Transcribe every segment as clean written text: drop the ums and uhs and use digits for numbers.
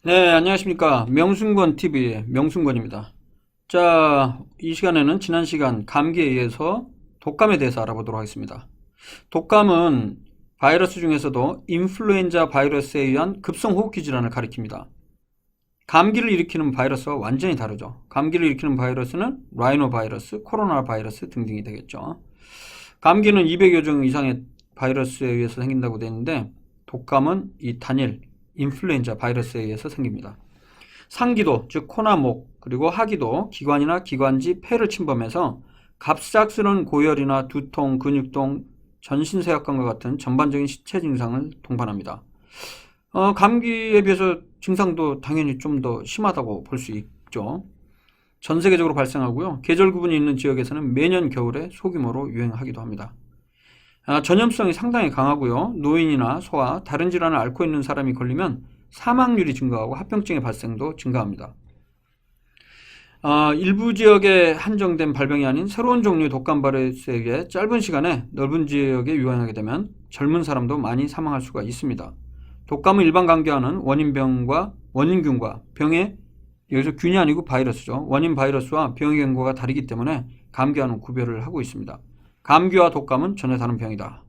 네, 안녕하십니까. 명순권 TV의 명순권입니다. 자, 이 시간에는 지난 시간 감기에 의해서 독감에 대해서 알아보도록 하겠습니다. 독감은 바이러스 중에서도 인플루엔자 바이러스에 의한 급성호흡기 질환을 가리킵니다. 감기를 일으키는 바이러스와 완전히 다르죠. 감기를 일으키는 바이러스는 라이노 바이러스, 코로나 바이러스 등등이 되겠죠. 감기는 200여 종 이상의 바이러스에 의해서 생긴다고 되어 있는데, 독감은 이 단일 인플루엔자 바이러스에 의해서 생깁니다. 상기도, 즉 코나 목, 그리고 하기도, 기관이나 기관지, 폐를 침범해서 갑작스러운 고열이나 두통, 근육통, 전신쇠약감과 같은 전반적인 신체 증상을 동반합니다. 감기에 비해서 증상도 당연히 좀 더 심하다고 볼 수 있죠. 전 세계적으로 발생하고요. 계절 구분이 있는 지역에서는 매년 겨울에 소규모로 유행하기도 합니다. 전염성이 상당히 강하고요. 노인이나 소아, 다른 질환을 앓고 있는 사람이 걸리면 사망률이 증가하고 합병증의 발생도 증가합니다. 일부 지역에 한정된 발병이 아닌 새로운 종류의 독감 바이러스에 의해 짧은 시간에 넓은 지역에 유행하게 되면 젊은 사람도 많이 사망할 수가 있습니다. 독감은 일반 감기와는 원인균과 병의, 여기서 균이 아니고 바이러스죠. 원인 바이러스와 병의 경과가 다르기 때문에 감기와는 구별을 하고 있습니다. 감기와 독감은 전혀 다른 병이다.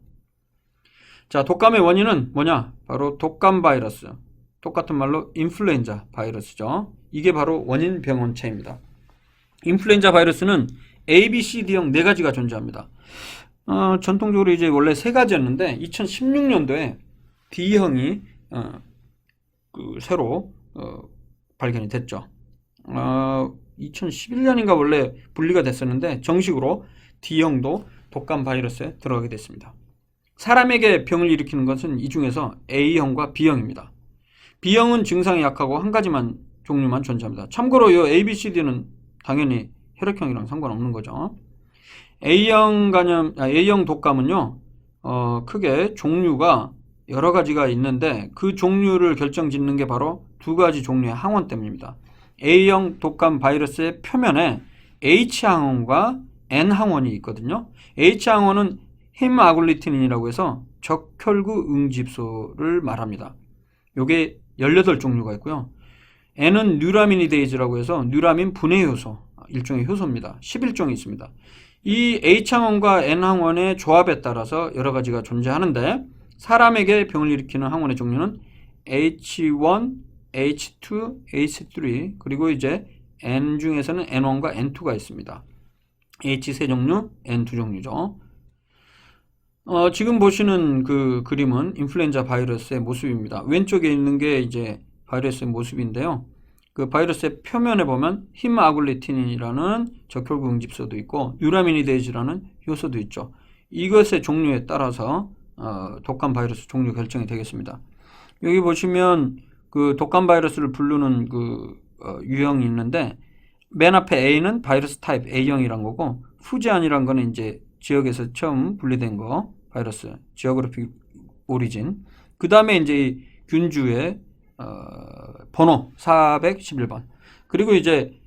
자, 독감의 원인은 뭐냐? 바로 독감 바이러스. 똑같은 말로 인플루엔자 바이러스죠. 이게 바로 원인 병원체입니다. 인플루엔자 바이러스는 A, B, C, D형 네 가지가 존재합니다. 전통적으로 이제 원래 세 가지였는데 2016년도에 D형이 새로 발견이 됐죠. 2011년인가 원래 분리가 됐었는데 정식으로 D형도 독감 바이러스에 들어가게 됐습니다. 사람에게 병을 일으키는 것은 이 중에서 A형과 B형입니다. B형은 증상이 약하고 한 가지만 종류만 존재합니다. 참고로 이 A, B, C, D는 당연히 혈액형이랑 상관없는 거죠. A형 독감은요, 크게 종류가 여러 가지가 있는데 그 종류를 결정짓는 게 바로 두 가지 종류의 항원 때문입니다. A형 독감 바이러스의 표면에 H항원과 N항원이 있거든요. H항원은 햄아글루티닌이라고 해서 적혈구 응집소를 말합니다. 요게 18종류가 있고요. N은 뉴라미니데이즈라고 해서 뉴라민 분해 효소, 일종의 효소입니다. 11종이 있습니다. 이 H항원과 N항원의 조합에 따라서 여러 가지가 존재하는데 사람에게 병을 일으키는 항원의 종류는 H1, H2, H3 그리고 이제 N 중에서는 N1과 N2가 있습니다. H 3종류, N 2종류죠. 지금 보시는 그 그림은 인플루엔자 바이러스의 모습입니다. 왼쪽에 있는 게 이제 바이러스의 모습인데요. 그 바이러스의 표면에 보면 햄아글루티닌이라는 적혈구 응집소도 있고 유라미니데이즈라는 효소도 있죠. 이것의 종류에 따라서 독감 바이러스 종류 결정이 되겠습니다. 여기 보시면 그 독감 바이러스를 부르는 그 유형이 있는데 맨 앞에 A는 바이러스 타입 A형이란 거고 후지안이란 거는 이제 지역에서 처음 분리된 거 바이러스 지오그래픽 오리진 그 다음에 이제 균주의 번호 411번 그리고 이제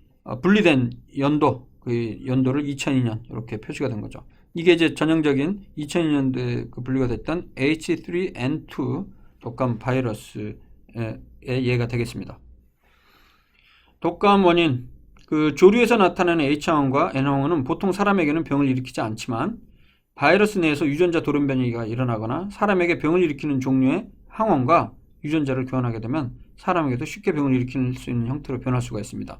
분리된 연도 그 연도를 2002년 이렇게 표시가 된 거죠. 이게 이제 전형적인 2002년도에 그 분리가 됐던 H3N2 독감 바이러스의 예가 되겠습니다. 독감 원인 그 조류에서 나타나는 H항원과 N항원은 보통 사람에게는 병을 일으키지 않지만 바이러스 내에서 유전자 돌연 변이가 일어나거나 사람에게 병을 일으키는 종류의 항원과 유전자를 교환하게 되면 사람에게도 쉽게 병을 일으킬 수 있는 형태로 변할 수가 있습니다.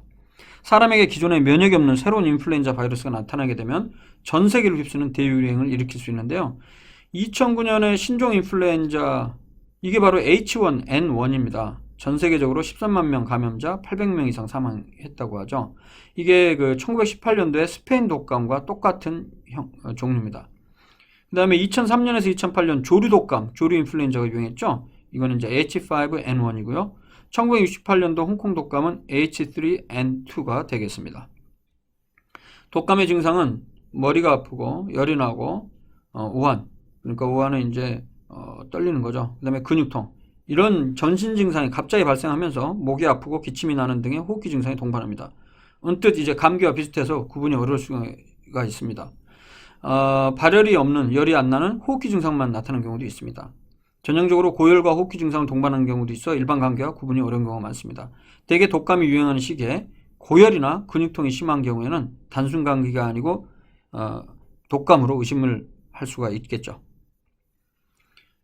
사람에게 기존에 면역이 없는 새로운 인플루엔자 바이러스가 나타나게 되면 전 세계를 휩쓰는 대유행을 일으킬 수 있는데요. 2009년에 신종 인플루엔자 이게 바로 H1N1입니다. 전 세계적으로 13만 명 감염자 800명 이상 사망했다고 하죠. 이게 그 1918년도에 스페인 독감과 똑같은 종류입니다. 그 다음에 2003년에서 2008년 조류 독감, 조류 인플루엔자가 유행했죠. 이거는 이제 H5N1이고요. 1968년도 홍콩 독감은 H3N2가 되겠습니다. 독감의 증상은 머리가 아프고 열이 나고 오한, 그러니까 오한은 이제 떨리는 거죠. 그 다음에 근육통, 이런 전신 증상이 갑자기 발생하면서 목이 아프고 기침이 나는 등의 호흡기 증상이 동반합니다. 언뜻 이제 감기와 비슷해서 구분이 어려울 수가 있습니다. 발열이 없는, 열이 안 나는 호흡기 증상만 나타나는 경우도 있습니다. 전형적으로 고열과 호흡기 증상을 동반하는 경우도 있어 일반 감기와 구분이 어려운 경우가 많습니다. 대개 독감이 유행하는 시기에 고열이나 근육통이 심한 경우에는 단순 감기가 아니고 독감으로 의심을 할 수가 있겠죠.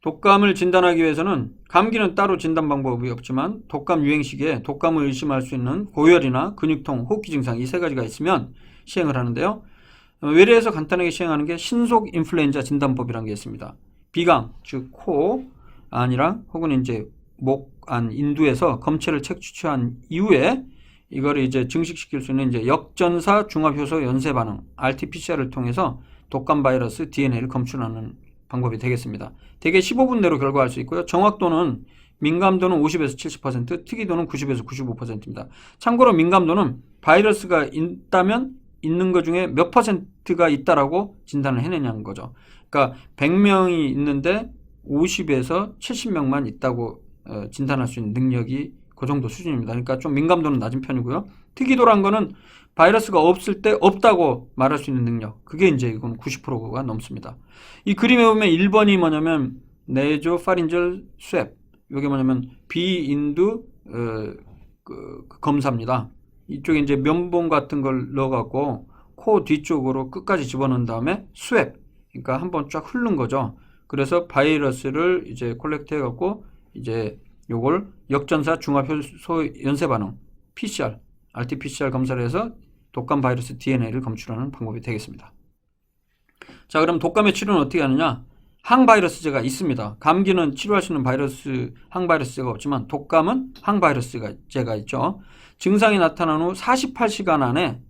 독감을 진단하기 위해서는 감기는 따로 진단 방법이 없지만 독감 유행 시기에 독감을 의심할 수 있는 고열이나 근육통, 호흡기 증상 이 세 가지가 있으면 시행을 하는데요. 외래에서 간단하게 시행하는 게 신속 인플루엔자 진단법이라는 게 있습니다. 비강, 즉 코 안이랑 혹은 이제 목 안 인두에서 검체를 채취한 이후에 이거를 이제 증식시킬 수 있는 이제 역전사 중합효소 연쇄 반응 RT-PCR을 통해서 독감 바이러스 DNA를 검출하는 방법이 되겠습니다. 대개 15분 내로 결과할 수 있고요. 정확도는 민감도는 50에서 70%, 특이도는 90에서 95%입니다. 참고로 민감도는 바이러스가 있다면 있는 것 중에 몇 퍼센트가 있다라고 진단을 해내냐는 거죠. 그러니까 100명이 있는데 50에서 70명만 있다고 진단할 수 있는 능력이 그 정도 수준입니다. 그러니까 좀 민감도는 낮은 편이고요. 특이도란 거는 바이러스가 없을 때 없다고 말할 수 있는 능력. 그게 이제 이건 90%가 넘습니다. 이 그림에 보면 1번이 뭐냐면 네조파린절 스왑. 이게 뭐냐면 비인두 검사입니다. 이쪽에 이제 면봉 같은 걸 넣어갖고 코 뒤쪽으로 끝까지 집어넣은 다음에 스왑. 그러니까 한번 쫙 흐른 거죠. 그래서 바이러스를 이제 콜렉트 해갖고 이제 요걸 역전사 중합효소 연쇄 반응 PCR, RT-PCR 검사를 해서 독감 바이러스 DNA를 검출하는 방법이 되겠습니다. 자, 그럼 독감의 치료는 어떻게 하느냐? 항바이러스제가 있습니다. 감기는 치료할 수 있는 바이러스 항바이러스제가 없지만 독감은 항바이러스제가 있죠. 증상이 나타난 후 48시간 안에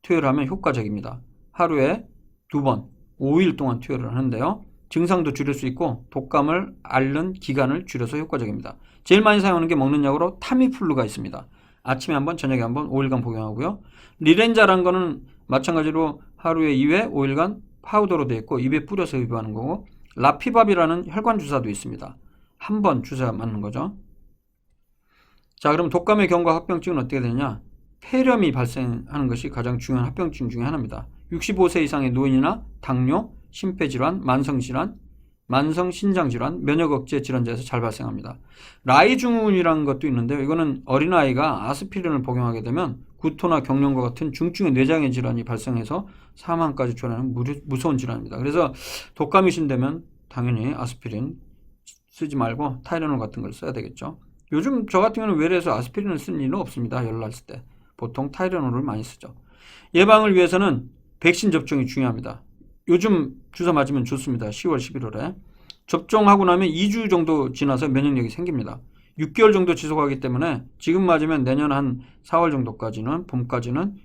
투여를 하면 효과적입니다. 하루에 2번, 5일 동안 투여를 하는데요. 증상도 줄일 수 있고 독감을 앓는 기간을 줄여서 효과적입니다. 제일 많이 사용하는 게 먹는 약으로 타미플루가 있습니다. 아침에 한번 저녁에 한번 5일간 복용하고요. 리렌자라는 거는 마찬가지로 하루에 2회 5일간 파우더로 되어 있고 입에 뿌려서 흡입하는 거고 라피밥이라는 혈관 주사도 있습니다. 한 번 주사 맞는 거죠. 자, 그럼 독감의 경과 합병증은 어떻게 되느냐? 폐렴이 발생하는 것이 가장 중요한 합병증 중에 하나입니다. 65세 이상의 노인이나 당뇨, 심폐질환, 만성질환, 만성신장질환, 면역억제 질환자에서 잘 발생합니다. 라이 증후군이라는 것도 있는데요. 이거는 어린아이가 아스피린을 복용하게 되면 구토나 경련과 같은 중증의 뇌장애 질환이 발생해서 사망까지 초래하는 무서운 질환입니다. 그래서 독감이 신되면 당연히 아스피린 쓰지 말고 타이레놀 같은 걸 써야 되겠죠. 요즘 저 같은 경우는 외래에서 아스피린을 쓸 일은 없습니다. 열 났을 때. 보통 타이레놀을 많이 쓰죠. 예방을 위해서는 백신 접종이 중요합니다. 요즘 주사 맞으면 좋습니다. 10월, 11월에. 접종하고 나면 2주 정도 지나서 면역력이 생깁니다. 6개월 정도 지속하기 때문에 지금 맞으면 내년 한 4월 정도까지는, 봄까지는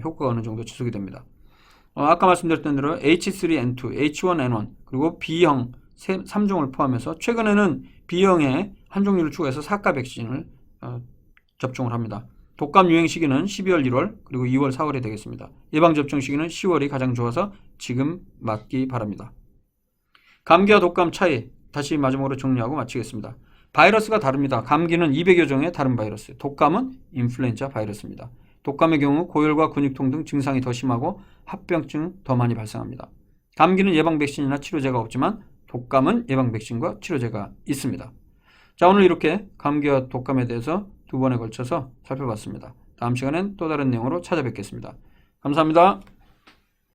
효과가 어느 정도 지속이 됩니다. 아까 말씀드렸던 대로 H3N2, H1N1, 그리고 B형 3종을 포함해서 최근에는 B형의 한 종류를 추가해서 4가 백신을 접종을 합니다. 독감 유행 시기는 12월, 1월, 그리고 2월, 4월이 되겠습니다. 예방접종 시기는 10월이 가장 좋아서 지금 맞기 바랍니다. 감기와 독감 차이, 다시 마지막으로 정리하고 마치겠습니다. 바이러스가 다릅니다. 감기는 200여 종의 다른 바이러스, 독감은 인플루엔자 바이러스입니다. 독감의 경우 고열과 근육통 등 증상이 더 심하고 합병증 더 많이 발생합니다. 감기는 예방 백신이나 치료제가 없지만 독감은 예방 백신과 치료제가 있습니다. 자, 오늘 이렇게 감기와 독감에 대해서 2번에 걸쳐서 살펴봤습니다. 다음 시간엔 또 다른 내용으로 찾아뵙겠습니다. 감사합니다.